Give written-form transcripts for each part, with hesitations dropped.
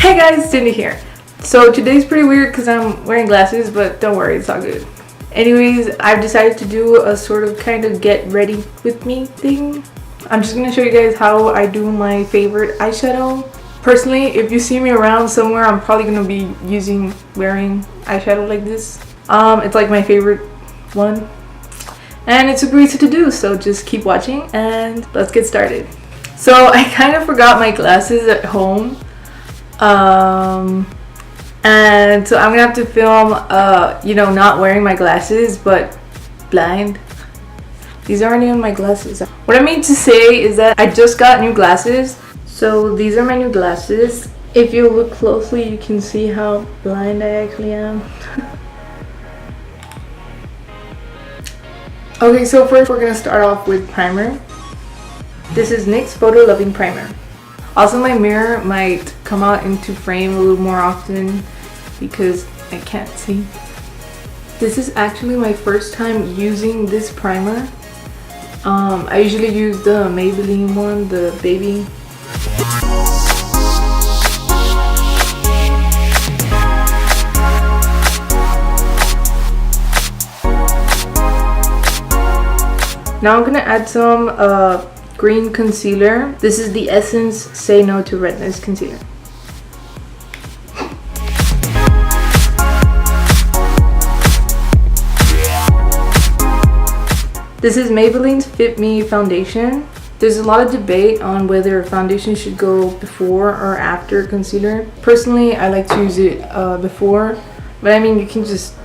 Hey guys, Cindy here. So today's pretty weird because I'm wearing glasses, but don't worry, it's all good. Anyways, I've decided to do a sort of kind of get ready with me thing. I'm just going to show you guys how I do my favorite eyeshadow. Personally, if you see me around somewhere, I'm probably going to be wearing eyeshadow like this. It's like my favorite one. And it's super easy to do, so just keep watching and let's get started. So I kind of forgot my glasses at home. And so I'm gonna have to film not wearing my glasses but blind. These aren't even my glasses. What I mean to say is that I just got new glasses. So these are my new glasses. If you look closely, you can see how blind I actually am. Okay, so first we're gonna start off with primer. This is NYX Photo Loving Primer. Also, my mirror might come out into frame a little more often because I can't see. This is actually my first time using this primer. I usually use the Maybelline one, the baby. Now I'm gonna add some green concealer. This is the Essence Say No to Redness concealer. This is Maybelline's Fit Me foundation. There's a lot of debate on whether foundation should go before or after concealer. Personally, I like to use it before, but I mean, you can just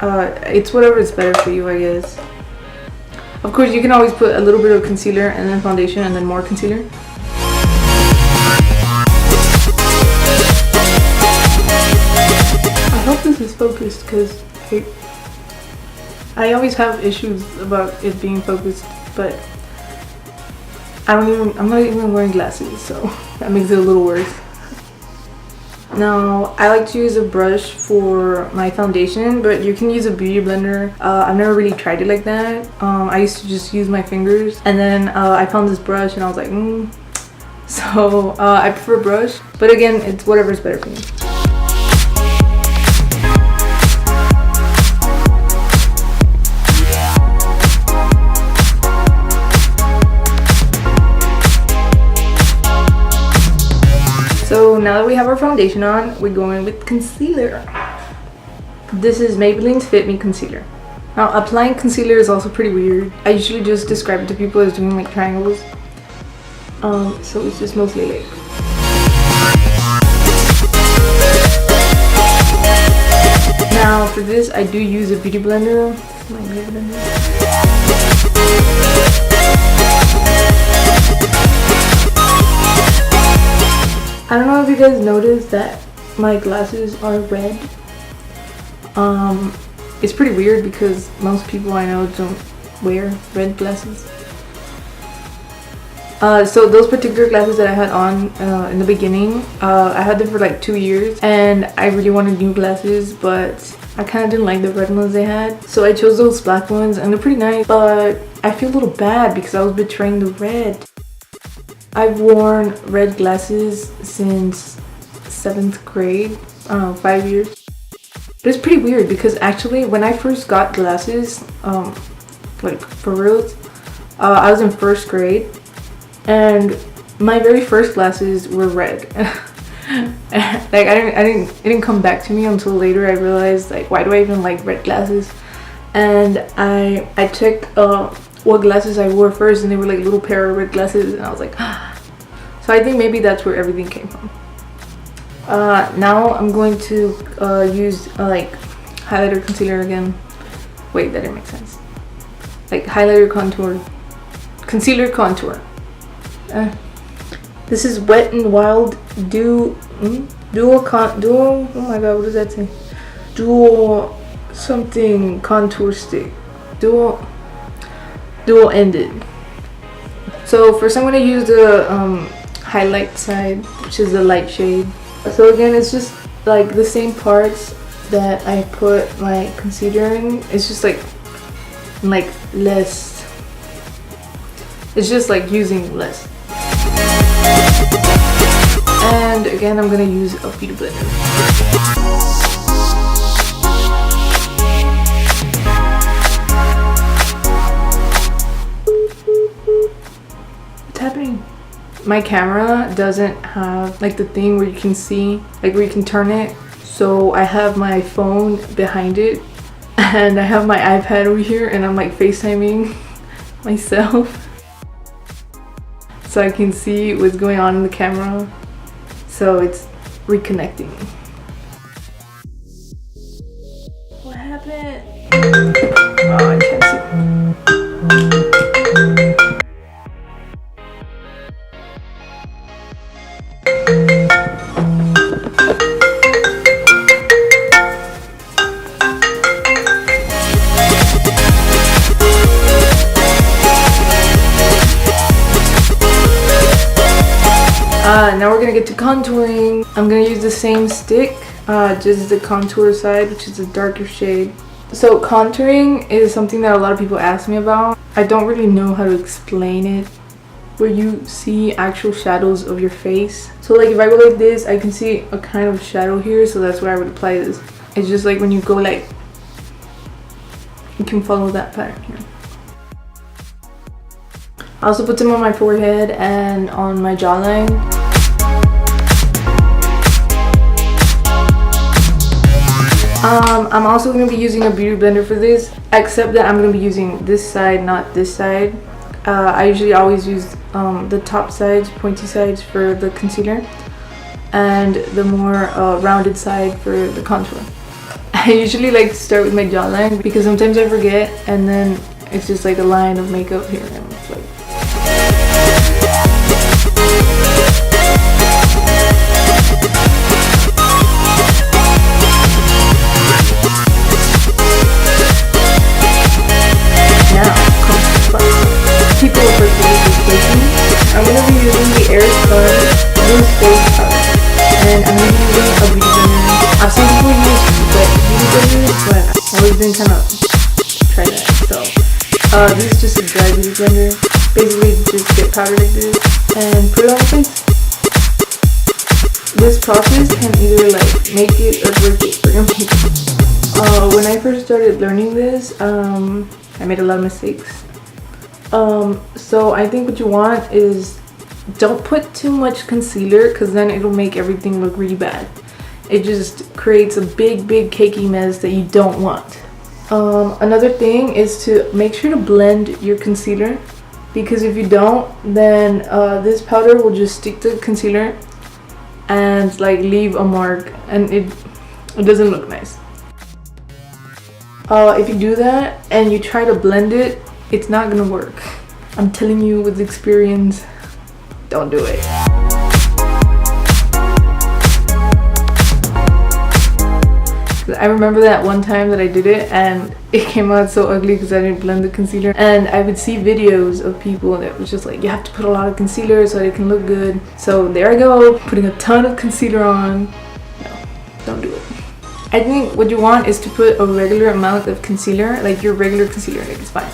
it's whatever is better for you, I guess. Of course, you can always put a little bit of concealer and then foundation and then more concealer. I hope this is focused because I always have issues about it being focused, but I'm not even wearing glasses, so that makes it a little worse. Now, I like to use a brush for my foundation, but you can use a beauty blender. I've never really tried it like that. I used to just use my fingers, and then I found this brush and I was like, So I prefer brush, but again, it's whatever's better for me. So now that we have our foundation on, we're going with concealer. This is Maybelline's Fit Me concealer. Now, applying concealer is also pretty weird. I usually just describe it to people as doing like triangles. So it's just mostly like. Now for this, I do use a beauty blender. This is my beauty blender. I don't know if you guys noticed that my glasses are red. It's pretty weird because most people I know don't wear red glasses. So those particular glasses that I had on in the beginning, I had them for like 2 years and I really wanted new glasses, but I kind of didn't like the red ones they had. So I chose those black ones and they're pretty nice, but I feel a little bad because I was betraying the red. I've worn red glasses since 7th grade, I don't know, 5 years. But it's pretty weird because actually when I first got glasses, like for real, I was in 1st grade and my very first glasses were red. Like it didn't come back to me until later. I realized like, why do I even like red glasses? And I checked what glasses I wore first and they were like little pair of red glasses and I was like, So I think maybe that's where everything came from. Now I'm going to use like highlighter concealer again. Wait, that didn't make sense. Like highlighter contour, concealer contour. This is Wet n Wild dual, oh my god, what does that say? Dual something contour stick. Dual ended. So first I'm going to use the highlight side, which is the light shade. So again, it's just like the same parts that I put my concealer in. It's just like less. It's just like using less. And again, I'm gonna use a beauty blender. What's happening? My camera doesn't have like the thing where you can see, like where you can turn it. So I have my phone behind it and I have my iPad over here and I'm like FaceTiming myself so I can see what's going on in the camera. So it's reconnecting. What happened? Oh, I can't see. Now we're gonna get to contouring. I'm gonna use the same stick, just the contour side, which is a darker shade. So contouring is something that a lot of people ask me about. I don't really know how to explain it, where you see actual shadows of your face. So like if I go like this, I can see a kind of shadow here, so that's where I would apply this. It's just like when you go like, you can follow that pattern here. I also put some on my forehead and on my jawline. I'm also going to be using a beauty blender for this, except that I'm going to be using this side, not this side. I usually always use the top sides, pointy sides for the concealer, and the more rounded side for the contour. I usually like to start with my jawline because sometimes I forget and then it's just like a line of makeup here and it's like... People refer to this as flaking. I'm going to be using the Airspun Loose Face Powder, and I'm going to be using a beauty blender. I've seen people use wet beauty blenders, but I've always been kind of try that. So this is just a dry beauty blender. Basically, just get powder like this and put it on your face. This process can either like make it or break it for your makeup. When I first started learning this, I made a lot of mistakes. So I think what you want is don't put too much concealer because then it'll make everything look really bad. It just creates a big cakey mess that you don't want. Another thing is to make sure to blend your concealer, because if you don't, then this powder will just stick to the concealer and like leave a mark, and it doesn't look nice. If you do that and you try to blend it, it's not gonna work. I'm telling you with experience, don't do it. I remember that one time that I did it and it came out so ugly because I didn't blend the concealer. And I would see videos of people that was just like, you have to put a lot of concealer so it can look good. So there I go, putting a ton of concealer on. No, don't do it. I think what you want is to put a regular amount of concealer, like your regular concealer, like it's fine.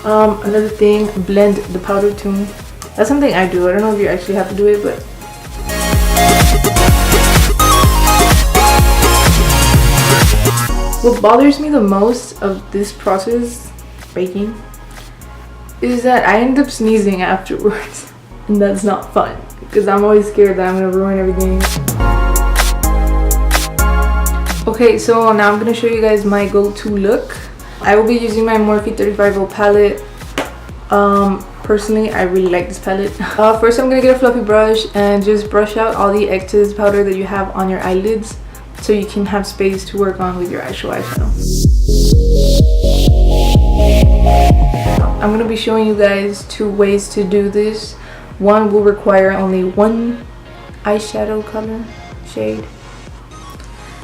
Another thing, blend the powder too. That's something I do. I don't know if you actually have to do it, but what bothers me the most of this process, baking, is that I end up sneezing afterwards, and that's not fun because I'm always scared that I'm gonna ruin everything. Okay, so now I'm gonna show you guys my go-to look. I will be using my Morphe 35 palette. Personally, I really like this palette. First, I'm gonna get a fluffy brush and just brush out all the excess powder that you have on your eyelids, so you can have space to work on with your actual eyeshadow. I'm gonna be showing you guys 2 ways to do this. One will require only one eyeshadow color shade,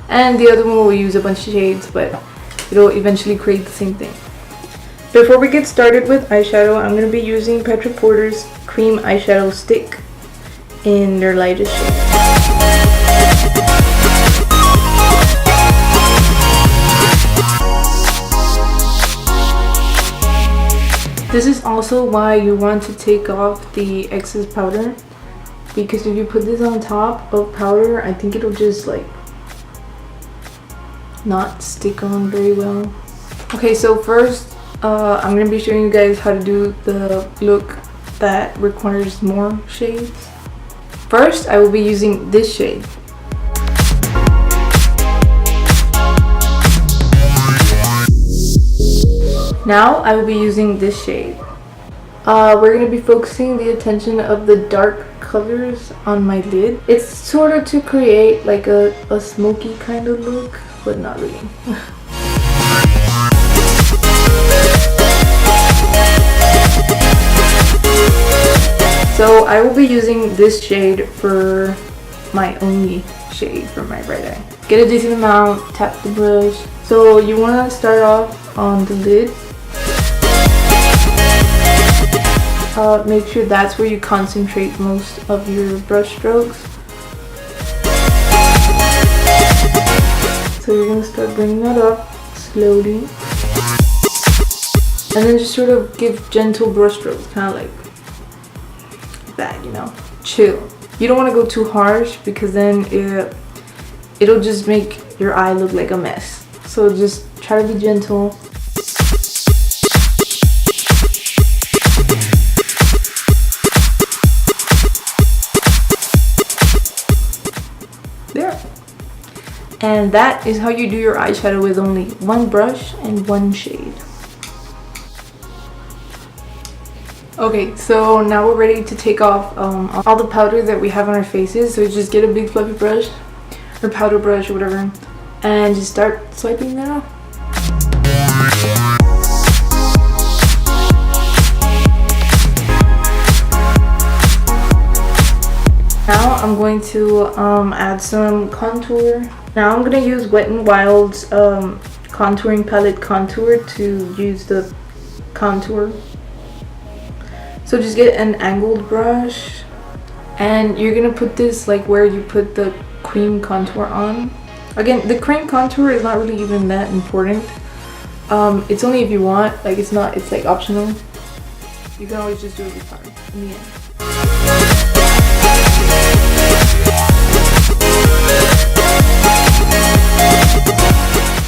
and the other one will use a bunch of shades, but it'll eventually create the same thing. Before we get started with eyeshadow, I'm going to be using Petra Porter's Cream Eyeshadow Stick in their lightest shade. This is also why you want to take off the excess powder, because if you put this on top of powder, I think it'll just like not stick on very well. Okay, so first I'm gonna be showing you guys how to do the look that requires more shades. First, I will be using this shade. Now I will be using this shade. We're going to be focusing the attention of the dark colors on my lid. It's sort of to create like a smoky kind of look, but not really. So I will be using this shade for my only shade for my right eye. Get a decent amount, tap the brush. So you want to start off on the lid. Make sure that's where you concentrate most of your brush strokes. So you're going to start bringing that up slowly. And then just sort of give gentle brush strokes, kind of like that, you know, chill. You don't want to go too harsh because then it'll just make your eye look like a mess. So just try to be gentle. There. And that is how you do your eyeshadow with only one brush and one shade. Okay, so now we're ready to take off all the powder that we have on our faces. So just get a big fluffy brush or powder brush or whatever and just start swiping that off. Now I'm going to add some contour. Now I'm going to use Wet n Wild's contouring palette contour to use the contour. So just get an angled brush and you're gonna put this like where you put the cream contour on. Again, the cream contour is not really even that important. It's only if you want, like it's like optional. You can always just do it this part in the end.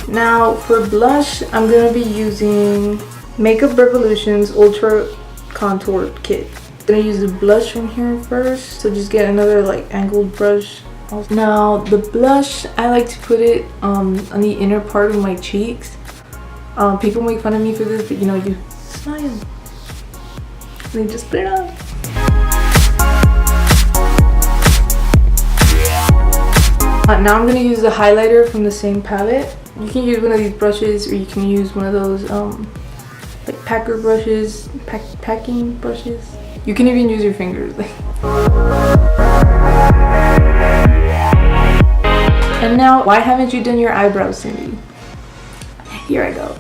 Now for blush, I'm gonna be using Makeup Revolution's Ultra Contour Kit. I'm gonna use the blush from here first, so just get another like angled brush. Now the blush, I like to put it on the inner part of my cheeks. People make fun of me for this, but you know, you smile and then just put it on. Now I'm gonna use the highlighter from the same palette. You can use one of these brushes or you can use one of those like packer brushes, packing brushes. You can even use your fingers. And now, why haven't you done your eyebrows, Cindy? Here I go.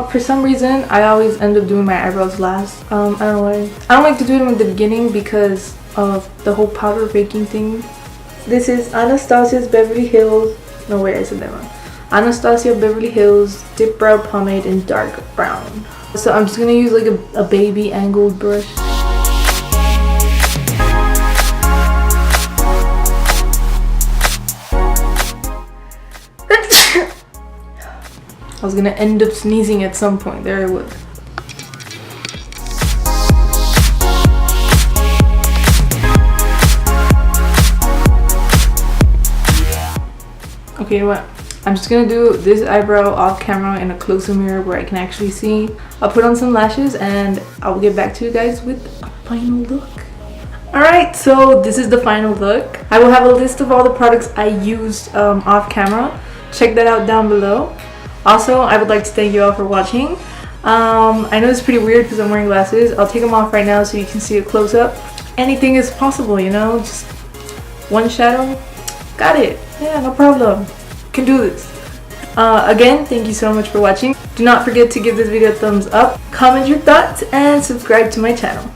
For some reason, I always end up doing my eyebrows last. I don't know why. I don't like to do them at the beginning because of the whole powder baking thing. This is Anastasia's Beverly Hills. No way, I said that wrong. Anastasia Beverly Hills Dip Brow Pomade in dark brown. So I'm just gonna use like a baby angled brush. I was gonna end up sneezing at some point. There it was. Okay, you know what? I'm just gonna do this eyebrow off camera in a closer mirror where I can actually see. I'll put on some lashes and I'll get back to you guys with a final look. Alright, so this is the final look. I will have a list of all the products I used off camera. Check that out down below. Also, I would like to thank you all for watching. I know it's pretty weird because I'm wearing glasses. I'll take them off right now so you can see a close-up. Anything is possible, you know? Just one shadow. Got it. Yeah, no problem. Can do this. Again, thank you so much for watching. Do not forget to give this video a thumbs up, comment your thoughts, and subscribe to my channel.